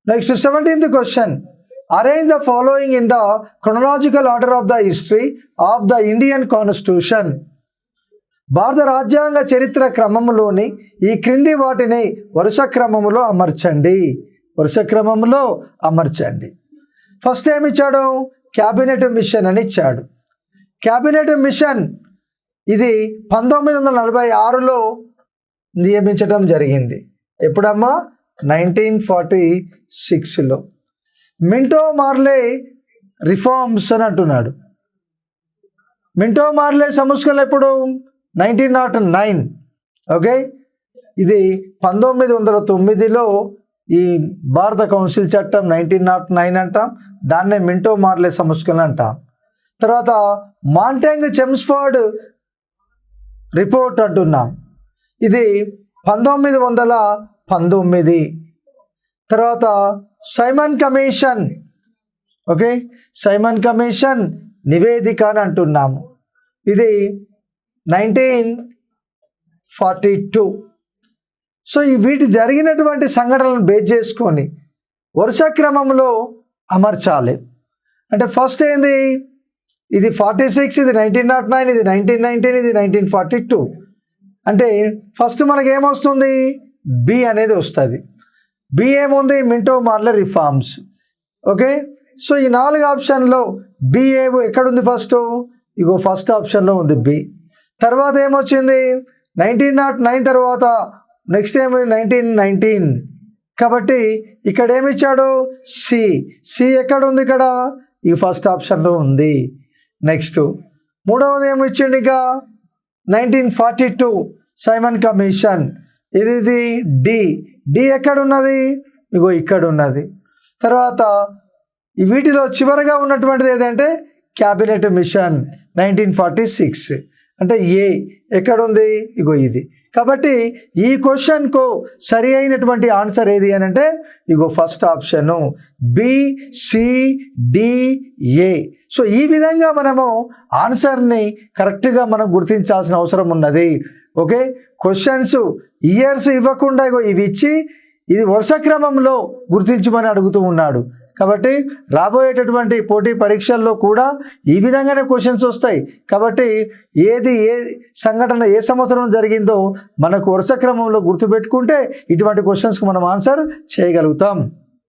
Next 17th question, arrange the following in the chronological order of the history of the Indian constitution. భారత రాజ్యాంగ చరిత్ర క్రమంలోని ఈ క్రింది వాటిని వరుస క్రమంలో అమర్చండి. ఫస్ట్ ఏమి ఇచ్చాడు? క్యాబినెట్ మిషన్ అని ఇచ్చాడు. క్యాబినెట్ మిషన్ ఇది 1946లో నియమించడం జరిగింది. ఎప్పుడమ్మా? 1946లో. మింటో మార్లే రిఫార్మ్స్ అని అంటున్నాడు. మింటో మార్లే సంస్కరణలు ఎప్పుడు? 1909. ఓకే, ఇది 1909లో ఈ భారత కౌన్సిల్ చట్టం 1909 అంటాం. దాన్నే మింటో మార్లే సంస్కరణ అంటాం. తర్వాత మాంటేగ్ చెమ్స్ఫర్డ్ రిపోర్ట్ అంటున్నాం. ఇది 1919. తర్వాత Simon commission, okay, Simon commission నివేదిక అని అంటున్నాము. ఇది 1942. సో వీటి జరిగినటువంటి సంఘటనలను బేస్ చేసుకొని వరుస క్రమంలో అమర్చాలి. అంటే ఫస్ట్ ఏంది? ఇది 46, ఇది 1909, ఇది 1919, ఇది 1942. అంటే ఫస్ట్ మనకి ఏమొస్తుంది? బి అనేది వస్తుంది. బి ఏముంది? Minto మార్లే reforms. ఓకే, సో ఈ 4 ఆప్షన్లో బి ఎక్కడుంది? ఫస్ట్ ఇగో ఫస్ట్ ఆప్షన్లో ఉంది బి. తర్వాత ఏమొచ్చింది? 1909 తర్వాత నెక్స్ట్ ఏమి? 1919. కాబట్టి ఇక్కడ ఏమిచ్చాడు? సి ఎక్కడుంది? ఇక్కడ ఈ ఫస్ట్ ఆప్షన్లో ఉంది. నెక్స్ట్ మూడవది ఏమి ఇచ్చిండు? ఇక 1942 సైమన్ కమిషన్. ఇది డి ఎక్కడున్నది? ఇగో ఇక్కడ ఉన్నది. తర్వాత వీటిలో చివరిగా ఉన్నటువంటిది ఏదంటే క్యాబినెట్ మిషన్ 1946. అంటే ఏ ఎక్కడుంది? ఇగో ఇది. కాబట్టి ఈ క్వశ్చన్కు సరి అయినటువంటి ఆన్సర్ ఏది అని అంటే ఇగో ఫస్ట్ ఆప్షను BCDA. సో ఈ విధంగా మనము ఆన్సర్ని కరెక్ట్గా మనం గుర్తించాల్సిన అవసరం ఉన్నది. ఓకే, క్వశ్చన్స్ ఇయర్స్ ఇవ్వకుండా ఇవి ఇచ్చి ఇది వరుస క్రమంలో గుర్తించమని అడుగుతూ ఉన్నాడు. కాబట్టి రాబోయేటటువంటి పోటీ పరీక్షల్లో కూడా ఈ విధంగానే క్వశ్చన్స్ వస్తాయి. కాబట్టి ఏ సంఘటన ఏ సంవత్సరం జరిగిందో మనకు వరుస క్రమంలో గుర్తుపెట్టుకుంటే ఇటువంటి క్వశ్చన్స్కి మనం ఆన్సర్ చేయగలుగుతాం.